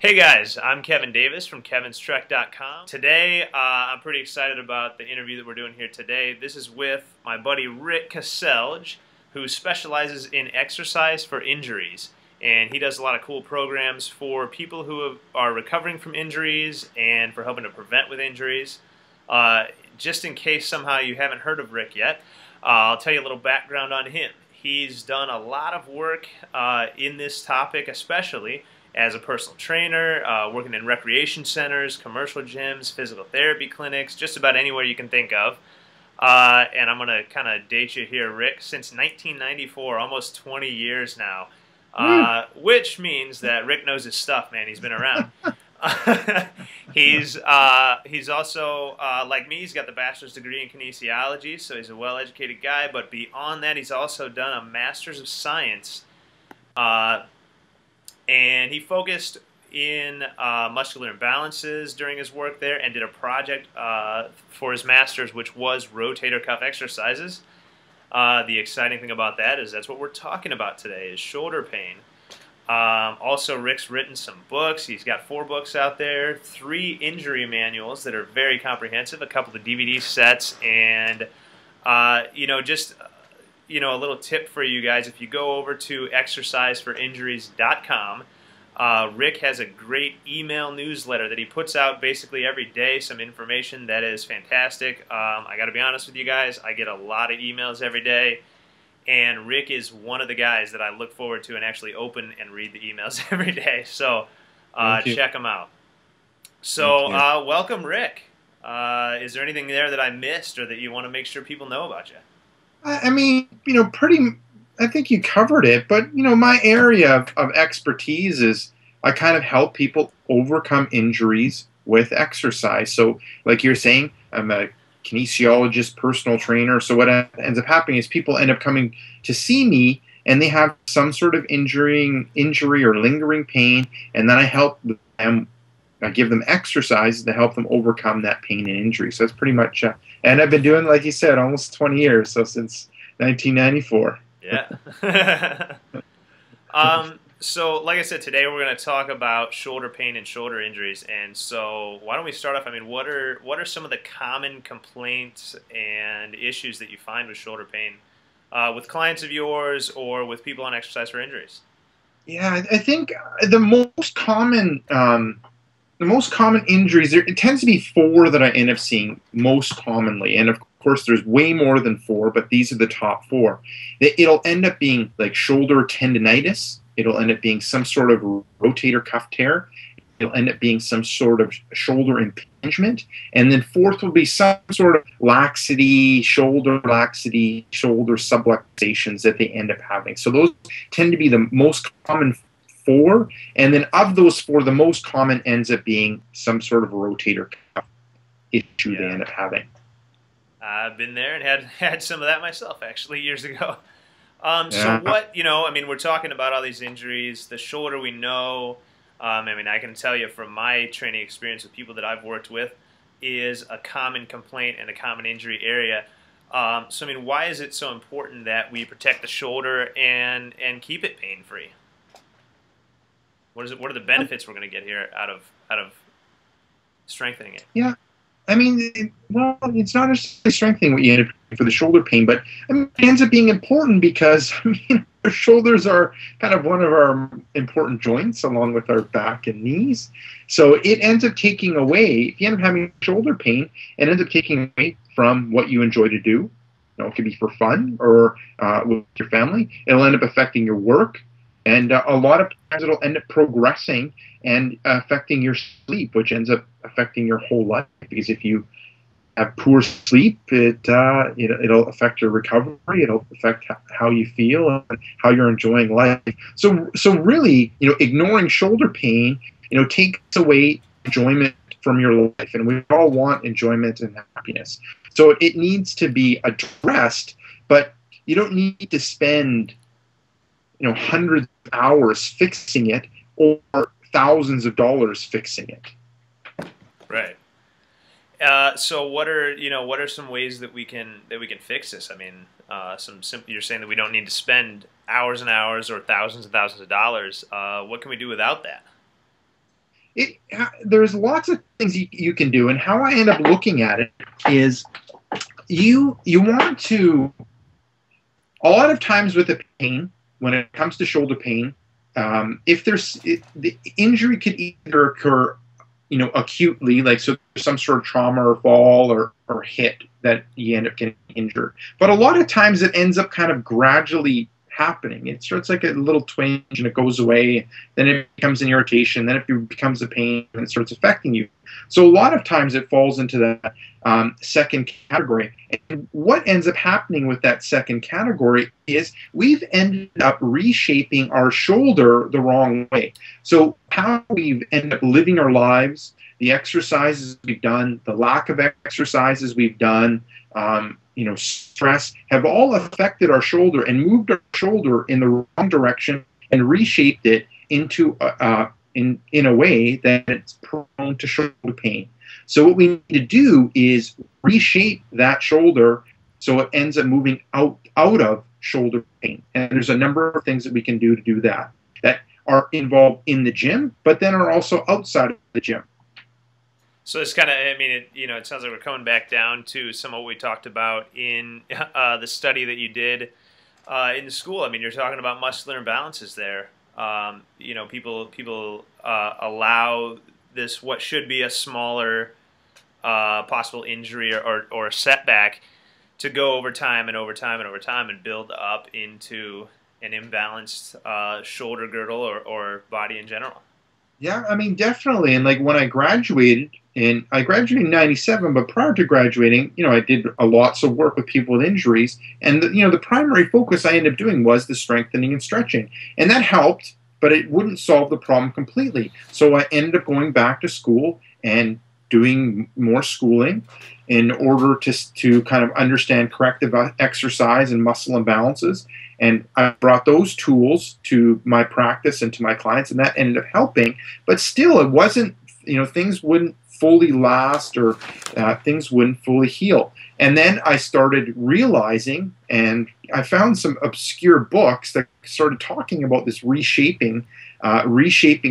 Hey guys, I'm Kevin Davis from kevinstrek.com. Today, I'm pretty excited about the interview that we're doing here today. This is with my buddy Rick Kaselj, who specializes in exercise for injuries. And he does a lot of cool programs for people who are recovering from injuries and for helping to prevent with injuries. Just in case somehow you haven't heard of Rick yet, I'll tell you a little background on him. He's done a lot of work in this topic, especially as a personal trainer, working in recreation centers, commercial gyms, physical therapy clinics, just about anywhere you can think of. And I'm going to kind of date you here, Rick, since 1994, almost 20 years now, which means that Rick knows his stuff, man. He's been around. He's also, like me, he's got the bachelor's degree in kinesiology, so he's a well-educated guy. But beyond that, he's also done a master's of science, and he focused in muscular imbalances during his work there and did a project for his master's, which was rotator cuff exercises. The exciting thing about that is that's what we're talking about today, is shoulder pain. Also, Rick's written some books. He's got 4 books out there, 3 injury manuals that are very comprehensive, a couple of DVD sets, and a little tip for you guys. If you go over to exerciseforoinjuries.com, Rick has a great email newsletter that he puts out basically every day, some information that is fantastic. I got to be honest with you guys, I get a lot of emails every day, and Rick is one of the guys that I look forward to and actually open and read the emails every day. So check them out. So welcome, Rick. Is there anything there that I missed or that you want to make sure people know about you? I mean, I think you covered it, but, my area of expertise is I kind of help people overcome injuries with exercise. So like you're saying, I'm a kinesiologist, personal trainer. So what ends up happening is people end up coming to see me and they have some sort of injury or lingering pain, and then I help them. I give them exercises to help them overcome that pain and injury. So that's pretty much, and I've been doing, like you said, almost 20 years, so since 1994. Yeah. So, like I said, today we're going to talk about shoulder pain and shoulder injuries. And so, why don't we start off? I mean, what are some of the common complaints and issues that you find with shoulder pain with clients of yours or with people on exercise for injuries? Yeah, I think the most common injuries, it tends to be 4 that I end up seeing most commonly. And of course, there's way more than 4, but these are the top 4. It'll end up being like shoulder tendinitis. It'll end up being some sort of rotator cuff tear. It'll end up being some sort of shoulder impingement. And then 4th will be some sort of laxity, shoulder subluxations that they end up having. So those tend to be the most common 4, and then of those 4, the most common ends up being some sort of rotator cuff issue they end up having. I've been there and had some of that myself, actually, years ago. So what, we're talking about all these injuries. The shoulder, we know, I can tell you from my training experience with people that I've worked with, is a common complaint and a common injury area. Why is it so important that we protect the shoulder and keep it pain-free? What are the benefits we're going to get here out of strengthening it? Yeah, it's not necessarily strengthening what you end up doing for the shoulder pain, but it ends up being important because our shoulders are kind of one of our important joints along with our back and knees. So it ends up taking away, if you end up having shoulder pain, it ends up taking away from what you enjoy to do. It could be for fun or with your family. It'll end up affecting your work. And a lot of times it'll end up progressing and affecting your sleep, which ends up affecting your whole life. Because if you have poor sleep, it'll affect your recovery. It'll affect how you feel and how you're enjoying life. So really, ignoring shoulder pain, takes away enjoyment from your life. And we all want enjoyment and happiness. So it needs to be addressed, but you don't need to spend hundreds of hours fixing it or thousands of dollars fixing it. Right. So what are some ways that we can fix this? You're saying that we don't need to spend hours and hours or thousands and thousands of dollars. What can we do without that? there's lots of things you can do, and how I end up looking at it is you want to, a lot of times with the pain, when it comes to shoulder pain, if the injury could either occur, acutely, like so there's some sort of trauma or fall or hit that you end up getting injured. But a lot of times it ends up kind of gradually happening. It starts like a little twinge and it goes away, then it becomes an irritation, then it becomes a pain and it starts affecting you. So a lot of times it falls into that second category. And what ends up happening with that second category is we've ended up reshaping our shoulder the wrong way. So how we've ended up living our lives, the exercises we've done, the lack of exercises we've done, stress have all affected our shoulder and moved our shoulder in the wrong direction and reshaped it into in a way that it's prone to shoulder pain. So what we need to do is reshape that shoulder so it ends up moving out of shoulder pain. And there's a number of things that we can do that are involved in the gym, but then are also outside of the gym. So it's kind of, it sounds like we're coming back down to some of what we talked about in the study that you did in school. You're talking about muscular imbalances there. People allow this, what should be a smaller possible injury or setback, to go over time and over time and over time and build up into an imbalanced shoulder girdle or body in general. Yeah, definitely. And like when I graduated in 97, but prior to graduating, I did lots of work with people with injuries. And, the primary focus I ended up doing was the strengthening and stretching. And that helped, but it wouldn't solve the problem completely. So I ended up going back to school and doing more schooling in order to kind of understand corrective exercise and muscle imbalances. And I brought those tools to my practice and to my clients, and that ended up helping. But still, it wasn't, things wouldn't fully last or things wouldn't fully heal. And then I started realizing, and I found some obscure books that started talking about this reshaping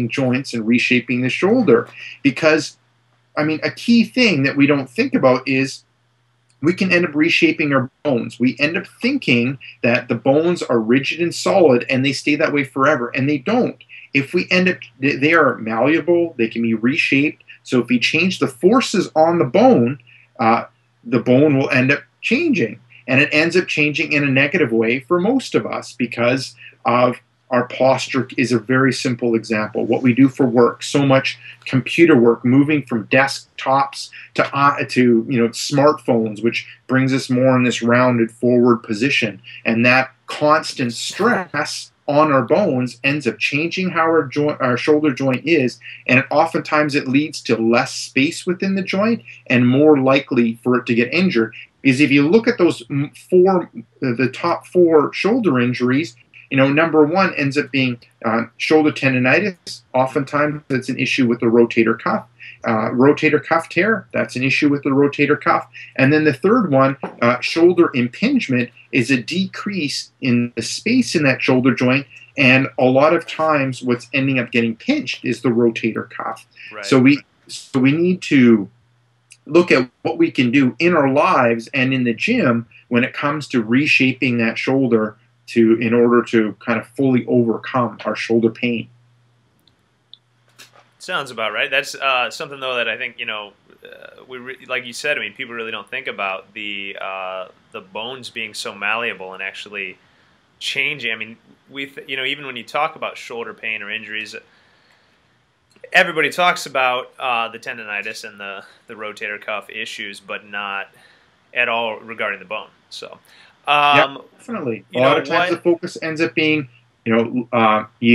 joints and reshaping the shoulder. Because, a key thing that we don't think about is we can end up reshaping our bones. We end up thinking that the bones are rigid and solid and they stay that way forever, and they don't. If we end up, they are malleable, they can be reshaped. So if we change the forces on the bone will end up changing. And it ends up changing in a negative way for most of us because of our posture is a very simple example. What we do for work, so much computer work, moving from desktops to smartphones, which brings us more in this rounded forward position. And that constant stress on our bones ends up changing how our shoulder joint is, and oftentimes it leads to less space within the joint and more likely for it to get injured. Because if you look at those the top four shoulder injuries, number one ends up being shoulder tendonitis. Oftentimes it's an issue with the rotator cuff. Rotator cuff tear, that's an issue with the rotator cuff. And then the third one, shoulder impingement, is a decrease in the space in that shoulder joint. And a lot of times what's ending up getting pinched is the rotator cuff. Right. So we need to look at what we can do in our lives and in the gym when it comes to reshaping that shoulder in order to kind of fully overcome our shoulder pain. Sounds about right. That's something though that I think like you said. People really don't think about the bones being so malleable and actually changing. Even when you talk about shoulder pain or injuries, everybody talks about the tendonitis and the rotator cuff issues, but not at all regarding the bone. So. Yeah, definitely. A lot of times the focus ends up being, you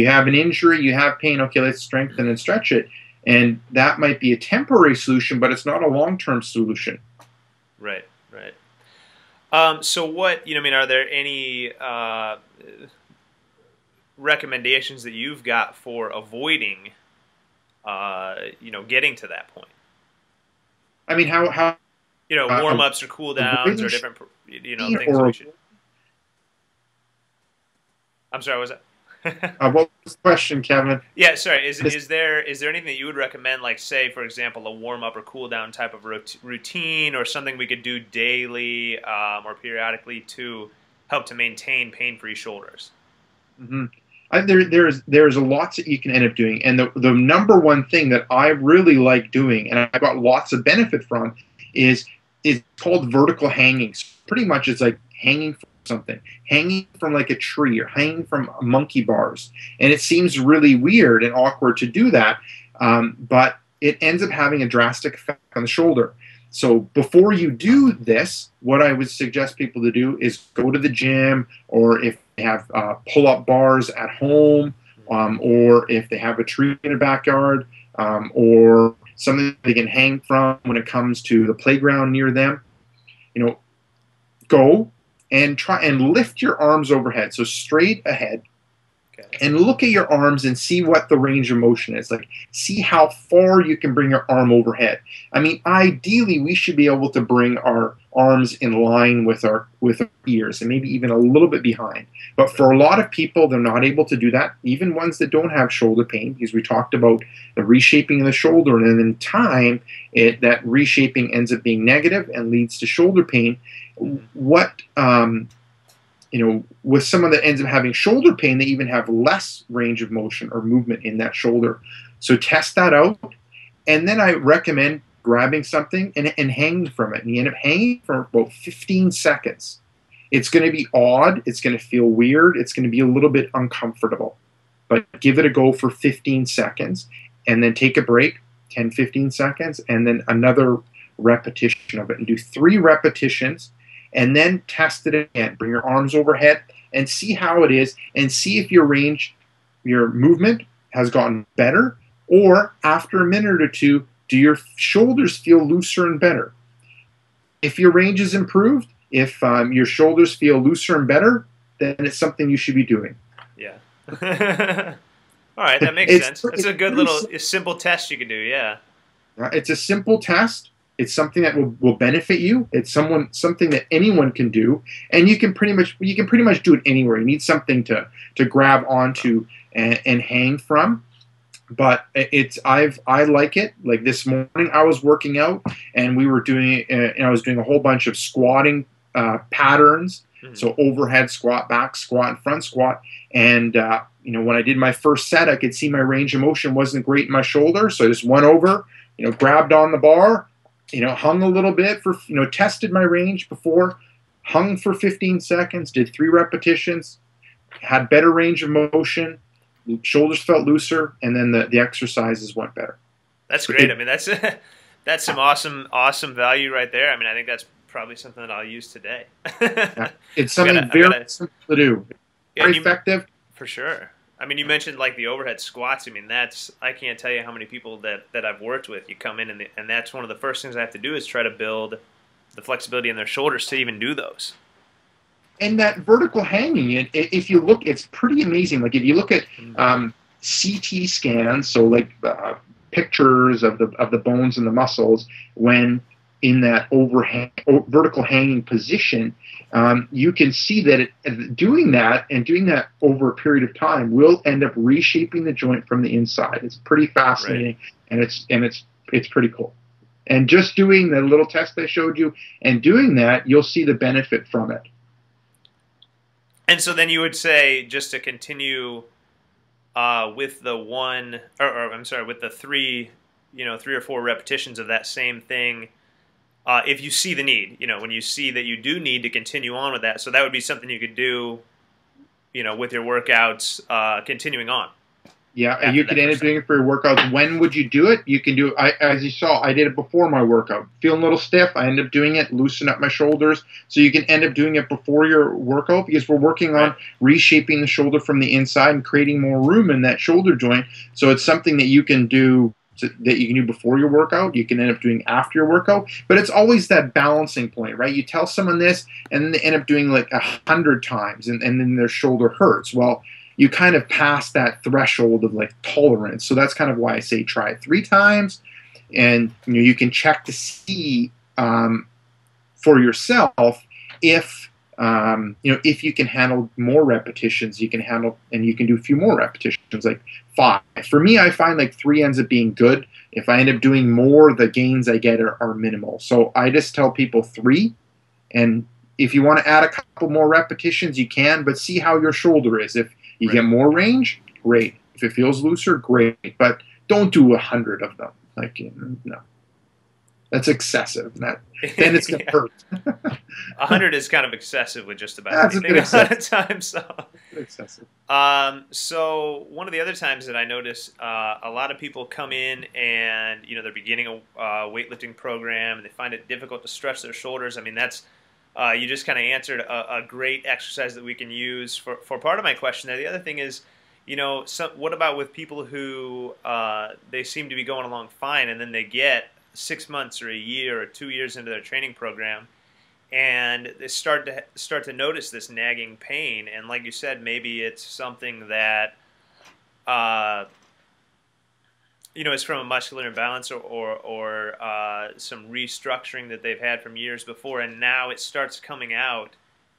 have an injury, you have pain, okay, let's strengthen and stretch it. And that might be a temporary solution, but it's not a long-term solution. Right. So what, are there any recommendations that you've got for avoiding, getting to that point? How warm-ups or cool-downs or different, things we should... I'm sorry, what was that? What was the question, Kevin? Yeah, sorry. Is there anything that you would recommend, like say, for example, a warm up or cool down type of routine, or something we could do daily or periodically to help to maintain pain-free shoulders? Mm-hmm. There's lots that you can end up doing, and the number one thing that I really like doing, and I got lots of benefit from, is called vertical hanging. So pretty much, it's like hanging from something, hanging from like a tree, or hanging from monkey bars, and it seems really weird and awkward to do that, but it ends up having a drastic effect on the shoulder. So before you do this, what I would suggest people to do is go to the gym, or if they have pull-up bars at home, or if they have a tree in the backyard, or something they can hang from when it comes to the playground near them, go and try and lift your arms overhead, so straight ahead. And look at your arms and see what the range of motion is. Like, see how far you can bring your arm overhead. I mean, ideally, we should be able to bring our arms in line with our ears, and maybe even a little bit behind. But for a lot of people, they're not able to do that, even ones that don't have shoulder pain, because we talked about the reshaping of the shoulder, and then in time, that reshaping ends up being negative and leads to shoulder pain. With someone that ends up having shoulder pain, they even have less range of motion or movement in that shoulder. So test that out. And then I recommend grabbing something and hanging from it. And you end up hanging for about 15 seconds. It's going to be odd. It's going to feel weird. It's going to be a little bit uncomfortable. But give it a go for 15 seconds. And then take a break, 10, 15 seconds. And then another repetition of it. And do 3 repetitions. And then test it again. Bring your arms overhead and see how it is, and see if your movement has gotten better, or after a minute or two, do your shoulders feel looser and better? If your range is improved, if your shoulders feel looser and better, then it's something you should be doing. Yeah. All right, that makes sense. It's a good little simple test you can do, yeah. It's a simple test. It's something that will benefit you. It's something that anyone can do, and you can pretty much do it anywhere. You need something to grab onto and hang from. But I like it. Like this morning, I was working out, and we were doing I was doing a whole bunch of squatting patterns. Mm-hmm. So overhead squat, back squat, and front squat. And when I did my first set, I could see my range of motion wasn't great in my shoulder, so I just went over, grabbed on the bar. Hung a little bit for, tested my range before, hung for 15 seconds, did 3 repetitions, had better range of motion, shoulders felt looser, and then the exercises went better. That's great. I mean, that's some awesome value right there. I mean, I think that's probably something that I'll use today. Yeah, it's something very simple to do. Very effective. For sure. I mean, you mentioned like the overhead squats. I mean, I can't tell you how many people that I've worked with. You come in and that's one of the first things I have to do is try to build the flexibility in their shoulders to even do those. And that vertical hanging, if you look, it's pretty amazing. Like if you look at CT scans, so like pictures of the bones and the muscles when in that vertical hanging position, you can see that doing that over a period of time will end up reshaping the joint from the inside. It's pretty fascinating, right. and it's pretty cool. And just doing the little test I showed you and doing that, you'll see the benefit from it. And so then you would say, just to continue with the with the 3 or 4 repetitions of that same thing. If you see the need, when you see that you do need to continue on with that, so that would be something you could do, with your workouts, continuing on. Yeah, you could end up doing it for your workouts. When would you do it? You can do it. As you saw, I did it before my workout. Feeling a little stiff, I end up doing it, loosen up my shoulders. So you can end up doing it before your workout because we're working on reshaping the shoulder from the inside and creating more room in that shoulder joint. So it's something that you can do before your workout. You can end up doing after your workout, but it's always that balancing point, right? You tell someone this and then they end up doing like 100 times and then their shoulder hurts. Well, you kind of pass that threshold of like tolerance. So that's kind of why I say try it 3 times, and you can check to see for yourself if If you can handle more repetitions, you can handle, and you can do a few more repetitions, like 5. For me, I find like 3 ends up being good. If I end up doing more, the gains I get are minimal. So I just tell people 3, and if you want to add a couple more repetitions, you can, but see how your shoulder is. If you get more range, great. If it feels looser, great. But don't do 100 of them. No. That's excessive. Then it's going to hurt. 100 is kind of excessive with just about That's anything a lot of times. So. Excessive. So one of the other times that I notice a lot of people come in and they're beginning a weightlifting program and they find it difficult to stretch their shoulders. I mean, that's you just kind of answered a great exercise that we can use for part of my question there. The other thing is, what about with people who they seem to be going along fine and then they get 6 months or a year or 2 years into their training program and they start to notice this nagging pain, and like you said, maybe it's something that is from a muscular imbalance or some restructuring that they've had from years before, and now it starts coming out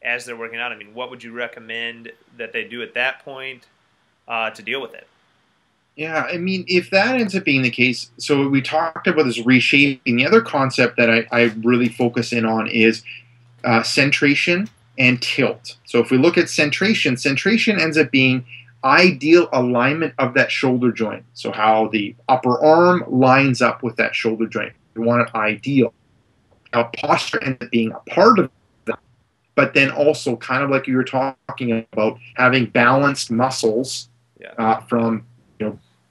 as they're working out. I mean, what would you recommend that they do at that point to deal with it? Yeah, I mean, if that ends up being the case, so we talked about this reshaping. The other concept that I really focus in on is centration and tilt. So if we look at centration ends up being ideal alignment of that shoulder joint. So how the upper arm lines up with that shoulder joint. We want it ideal. Now, posture ends up being a part of that, but then also kind of like you were talking about, having balanced muscles from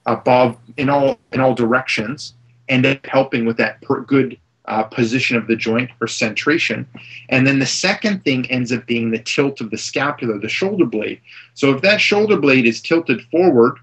above in all directions, and then helping with that good position of the joint or centration. And then the second thing ends up being the tilt of the scapula, the shoulder blade. So if that shoulder blade is tilted forward,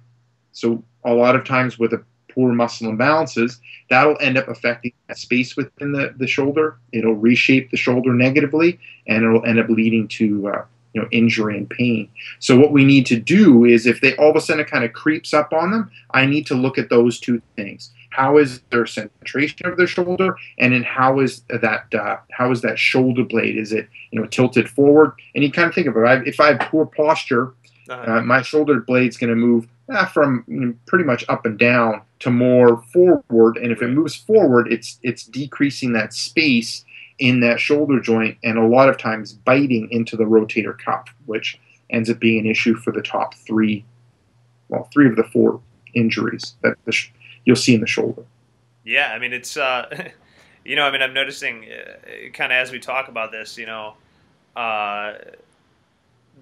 so a lot of times with a poor muscle imbalances, that'll end up affecting that space within the shoulder. It'll reshape the shoulder negatively, and it'll end up leading to injury and pain. So what we need to do is, if they all of a sudden it kind of creeps up on them, I need to look at those two things. How is their centration of their shoulder, and then how is that shoulder blade? Is it tilted forward? And you kind of think about it. If I have poor posture, my shoulder blade's going to move from pretty much up and down to more forward. And if it moves forward, it's decreasing that space in that shoulder joint, and a lot of times biting into the rotator cuff, which ends up being an issue for the top 3 of the 4 injuries that you'll see in the shoulder. Yeah, I mean, it's I'm noticing kind of as we talk about this,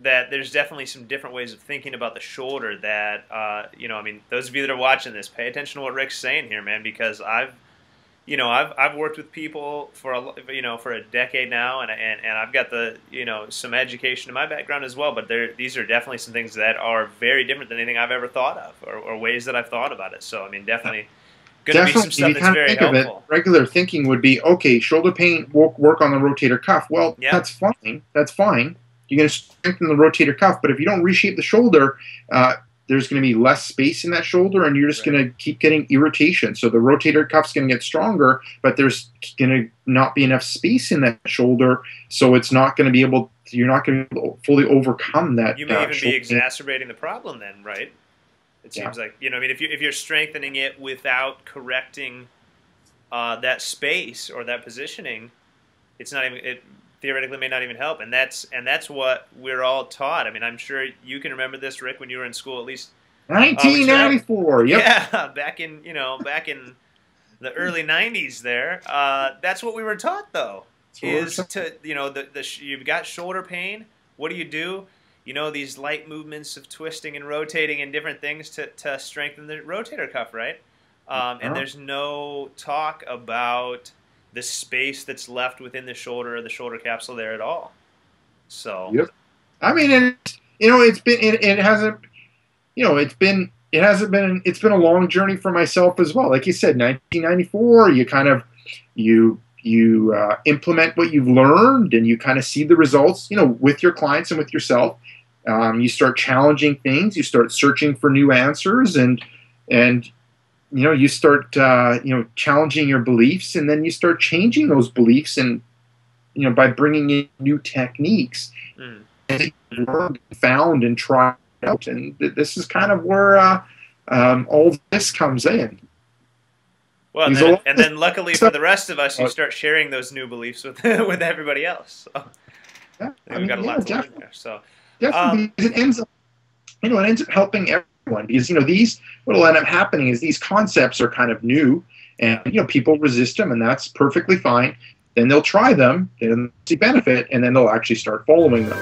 that there's definitely some different ways of thinking about the shoulder that those of you that are watching this, pay attention to what Rick's saying here, man, because I've worked with people for a decade now, and I've got some education in my background as well. But these are definitely some things that are very different than anything I've ever thought of, or ways that I've thought about it. So I mean, definitely going to be some stuff that's very helpful. Regular thinking would be, okay, shoulder pain, work on the rotator cuff. Well, that's fine. That's fine. You're going to strengthen the rotator cuff, but if you don't reshape the shoulder, there's going to be less space in that shoulder, and you're just going to keep getting irritation. So the rotator cuff's going to get stronger, but there's going to not be enough space in that shoulder, so it's not going to be able to, you're not going to fully overcome that. You may even be exacerbating the problem then, right? It seems like, if you're strengthening it without correcting that space or that positioning, it's not even, it theoretically may not even help, and that's what we're all taught. I mean, I'm sure you can remember this, Rick, when you were in school, at least 1994. Yeah, back in the early 90s. There, that's what we were taught, though. Is to you've got shoulder pain. What do? These light movements of twisting and rotating and different things to strengthen the rotator cuff, right? And there's no talk about the space that's left within the shoulder or the shoulder capsule there at all. So, I mean, it's been a long journey for myself as well. Like you said, 1994, you implement what you've learned, and you kind of see the results, with your clients and with yourself. You start challenging things, you start searching for new answers, and you start challenging your beliefs, and then you start changing those beliefs, and by bringing in new techniques, and learned, found, and tried out. And this is kind of where all this comes in. Well, and then luckily for the rest of us, you start sharing those new beliefs with with everybody else. So yeah, we've got a lot to learn there. So definitely, it ends up, it ends up helping everyone, because these, what will end up happening is these concepts are kind of new, and people resist them, and that's perfectly fine. Then they'll try them, and see benefit, and then they'll actually start following them.